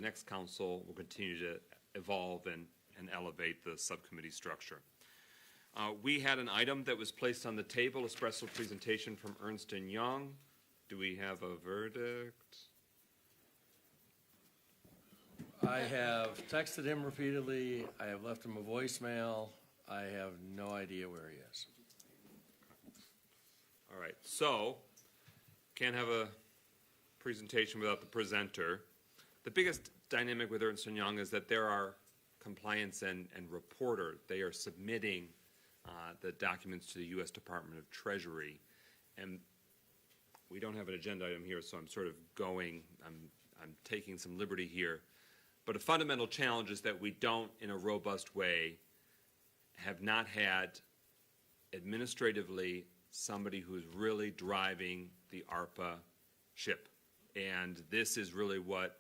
next council will continue to evolve and elevate the subcommittee structure. We had an item that was placed on the table, a special presentation from Ernst & Young. Do we have a verdict? I have texted him repeatedly. I have left him a voicemail. I have no idea where he is. All right, so can't have a presentation without the presenter. The biggest dynamic with Ernst & Young is that there are compliance and reporter. They are submitting the documents to the U.S. Department of Treasury, and we don't have an agenda item here, so I'm sort of going, I'm taking some liberty here. But a fundamental challenge is that we don't, in a robust way, have not had administratively somebody who's really driving the ARPA ship. And this is really what,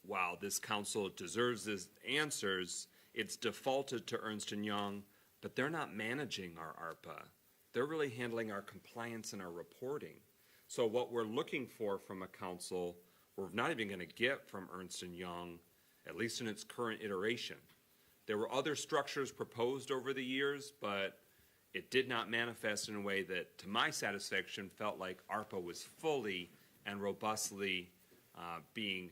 while this council deserves these answers, it's defaulted to Ernst & Young, but they're not managing our ARPA. They're really handling our compliance and our reporting. So what we're looking for from a council, we're not even going to get from Ernst & Young, at least in its current iteration. There were other structures proposed over the years, but it did not manifest in a way that, to my satisfaction, felt like ARPA was fully and robustly being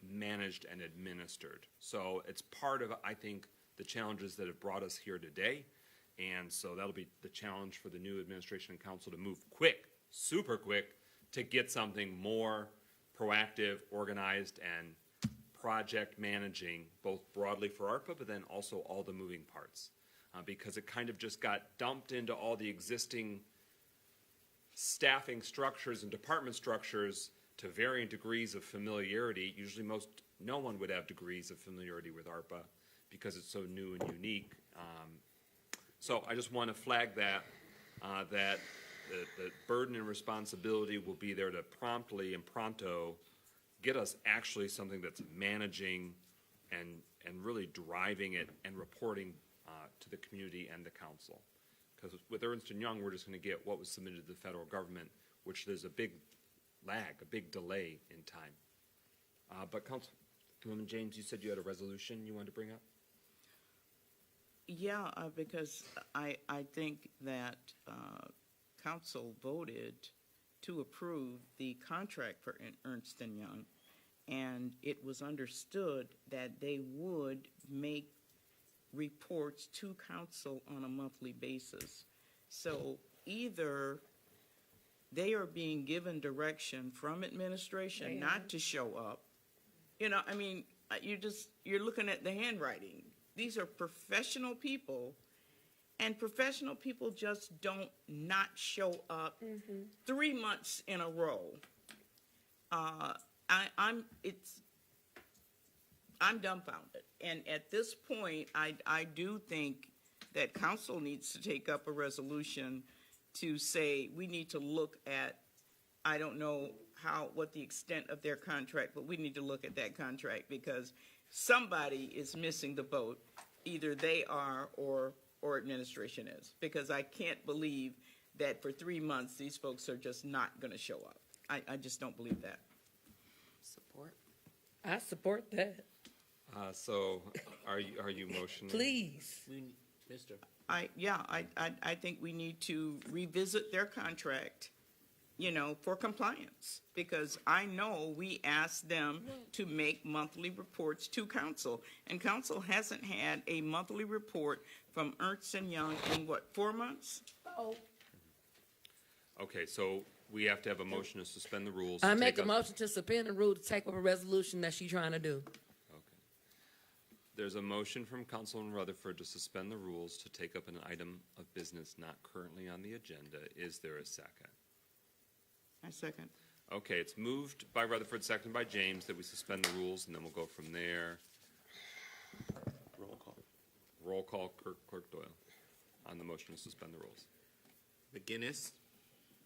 managed and administered. So it's part of, I think, the challenges that have brought us here today. And so that'll be the challenge for the new administration and council to move quick, super quick, to get something more proactive, organized, and project managing, both broadly for ARPA, but then also all the moving parts. Because it kind of just got dumped into all the existing staffing structures and department structures to varying degrees of familiarity. Usually no one would have degrees of familiarity with ARPA because it's so new and unique. So I just want to flag that, that the burden and responsibility will be there to promptly and pronto get us actually something that's managing and really driving it and reporting to the community and the council. Because with Ernst & Young, we're just going to get what was submitted to the federal government, which there's a big lag, a big delay in time. But Councilwoman James, you said you had a resolution you wanted to bring up? Yeah, because I think that council voted to approve the contract for Ernst & Young, and it was understood that they would make reports to council on a monthly basis. So either they are being given direction from administration not to show up. You know, I mean, you're looking at the handwriting. These are professional people, and professional people just don't not show up 3 months in a row. I'm dumbfounded. And at this point, I do think that council needs to take up a resolution to say we need to look at, I don't know what the extent of their contract, but we need to look at that contract because somebody is missing the boat. Either they are or administration is, because I can't believe that for 3 months these folks are just not going to show up. I just don't believe that. Support. I support that. So are you motioning? Please. I think we need to revisit their contract, you know, for compliance, because I know we asked them to make monthly reports to council, and council hasn't had a monthly report from Ernst & Young in what, 4 months? Okay, so we have to have a motion to suspend the rules. I make a motion to suspend the rule to take up a resolution that she's trying to do. There's a motion from Councilman Rutherford to suspend the rules to take up an item of business not currently on the agenda. Is there a second? I second. Okay, it's moved by Rutherford, seconded by James, that we suspend the rules, and then we'll go from there. Roll call. Roll call, Clerk Doyle, on the motion to suspend the rules. McGinnis,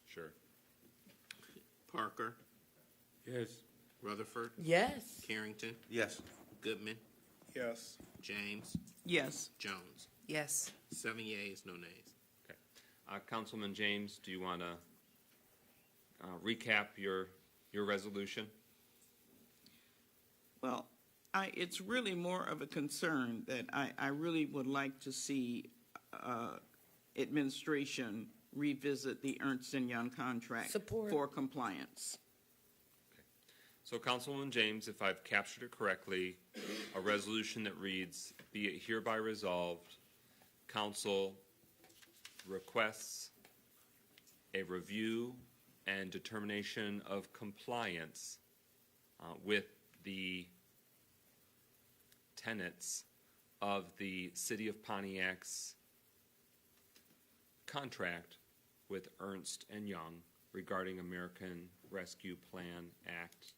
Sure. Parker, Yes. Rutherford, Yes. Carrington, Yes. Goodman, Yes. James, Yes. Jones. Yes. 7 yeas, no nays. Okay. Councilman James, do you want to recap your resolution? Well, It's really more of a concern that I really would like to see administration revisit the Ernst & Young contract Support. for compliance. So Councilwoman James, if I've captured it correctly, a resolution that reads, "Be it hereby resolved, council requests a review and determination of compliance with the tenets of the City of Pontiac's contract with Ernst & Young regarding American Rescue Plan Act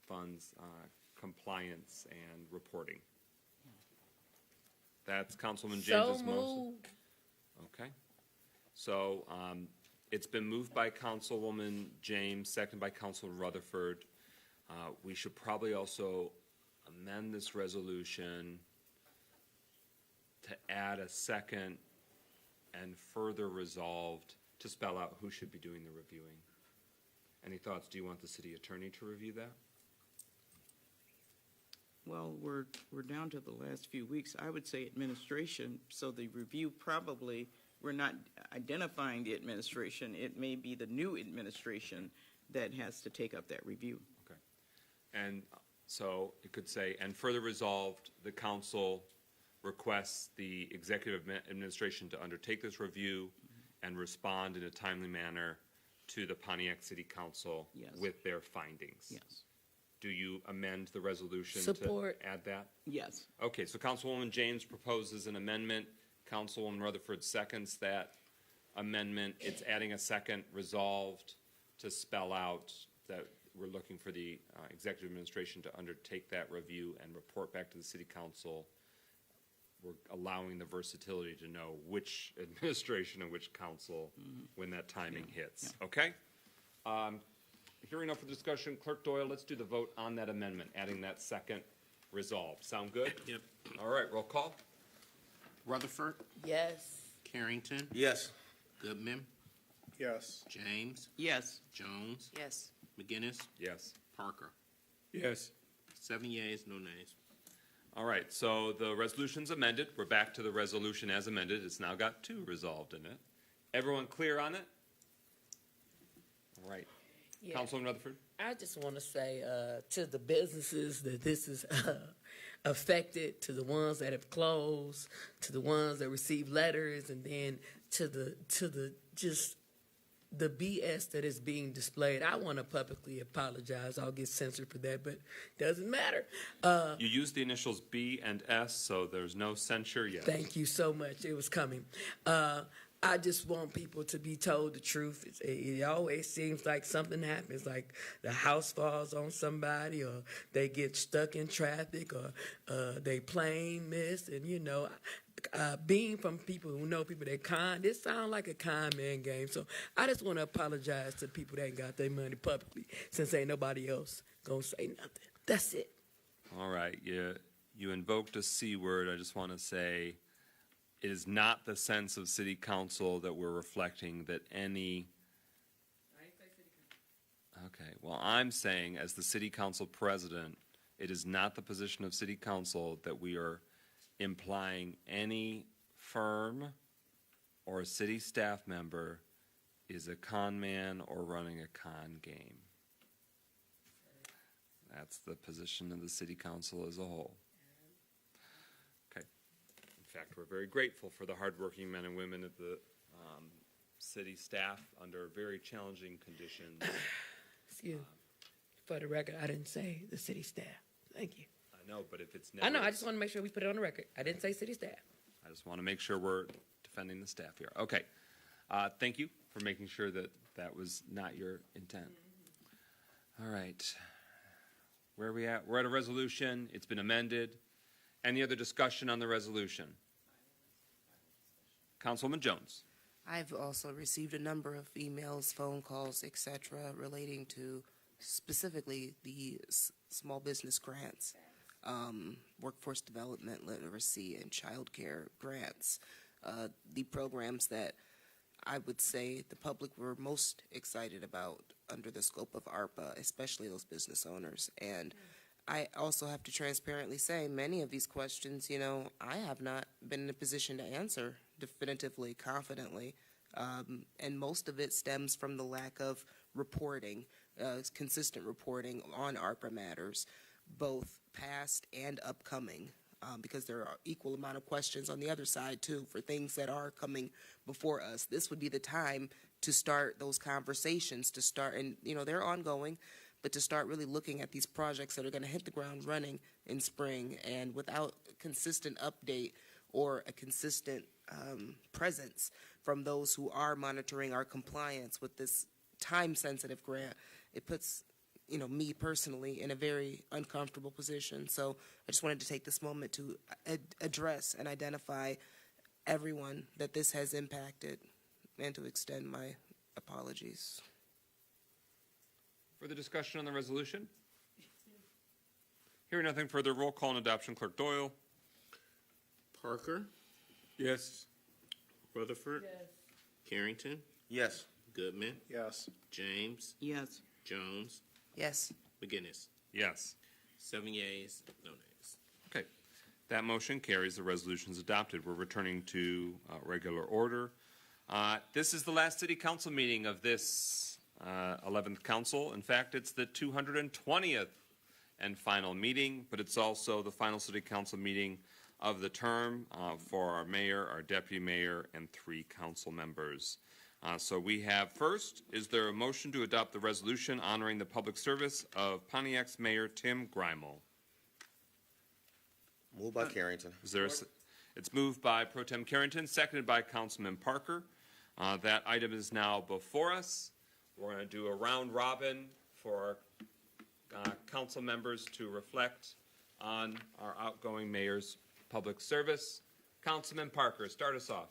funds, compliance, and reporting." That's Councilwoman James's So motion. moved. Okay. So it's been moved by Councilwoman James, seconded by Councilman Rutherford. We should probably also amend this resolution to add a second and further resolved to spell out who should be doing the reviewing. Any thoughts? Do you want the city attorney to review that? Well, we're down to the last few weeks. I would say administration, so the review probably, we're not identifying the administration. It may be the new administration that has to take up that review. Okay. And so it could say, "And further resolved, the council requests the executive administration to undertake this review and respond in a timely manner to the Pontiac City Council Yes. with their findings." Yes. Do you amend the resolution Support. to add that? Yes. Okay, so Councilwoman James proposes an amendment. Councilwoman Rutherford seconds that amendment. It's adding a second resolved to spell out that we're looking for the executive administration to undertake that review and report back to the city council. We're allowing the versatility to know which administration and which council when that timing hits. Okay? Hearing no further discussion, Clerk Doyle, let's do the vote on that amendment, adding that second resolve. Sound good? Yep. All right, roll call. Rutherford, Yes. Carrington, Yes. Goodman, Yes. James, Yes. Jones, Yes. McGinnis, Yes. Parker. Yes. 7 yeas, no nays. All right, so the resolution's amended. We're back to the resolution as amended. It's now got two resolved in it. Everyone clear on it? All right. Yeah. Councilman Rutherford? I just want to say to the businesses that this is affected, to the ones that have closed, to the ones that receive letters, and then to the just the BS that is being displayed. I want to publicly apologize. I'll get censored for that, but doesn't matter. You used the initials B and S, so there's no censure yet. Thank you so much. It was coming. I just want people to be told the truth. It always seems like something happens, like the house falls on somebody, or they get stuck in traffic, or they plane miss. And, you know, being from people who know people that kind, it sounds like a con man game. So I just want to apologize to people that ain't got their money publicly, since ain't nobody else going to say nothing. That's it. All right, you invoked a C word. I just want to say it is not the sense of city council that we're reflecting that any. Okay, well, I'm saying as the city council president, it is not the position of city council that we are implying any firm or city staff member is a con man or running a con game. That's the position of the city council as a whole. Okay. In fact, we're very grateful for the hardworking men and women of the city staff under very challenging conditions. Excuse me. For the record, I didn't say the city staff. Thank you. I know, but if it's never. I know. I just want to make sure we put it on the record. I didn't say city staff. I just want to make sure we're defending the staff here. Okay. Thank you for making sure that that was not your intent. All right. Where are we at? We're at a resolution. It's been amended. Any other discussion on the resolution? Councilwoman Jones. I've also received a number of emails, phone calls, etc., relating to specifically the small business grants, workforce development, literacy, and child care grants. The programs that I would say the public were most excited about under the scope of ARPA, especially those business owners. And I also have to transparently say many of these questions, I have not been in a position to answer definitively, confidently. And most of it stems from the lack of reporting, consistent reporting on ARPA matters, both past and upcoming, because there are equal amount of questions on the other side, too, for things that are coming before us. This would be the time to start those conversations, to start, and, they're ongoing, but to start really looking at these projects that are going to hit the ground running in spring, and without a consistent update or a consistent presence from those who are monitoring our compliance with this time-sensitive grant, it puts, me personally in a very uncomfortable position. So I just wanted to take this moment to address and identify everyone that this has impacted and to extend my apologies. Further discussion on the resolution? Hearing nothing further, roll call and adoption. Clerk Doyle? Parker, Yes. Rutherford. Carrington, Yes. Goodman, Yes. James, Yes. Jones, Yes. McGinnis. Yes. 7 yeas, no nays. Okay. That motion carries. The resolution is adopted. We're returning to regular order. This is the last city council meeting of this 11th council. In fact, it's the 220th and final meeting, but it's also the final city council meeting of the term for our mayor, our deputy mayor, and 3 council members. So we have first, is there a motion to adopt the resolution honoring the public service of Pontiac's Mayor Tim Grimel? Moved by Carrington. Is there it's moved by Pro Tem Carrington, seconded by Councilman Parker. That item is now before us. We're going to do a round robin for our council members to reflect on our outgoing mayor's public service. Councilman Parker, start us off.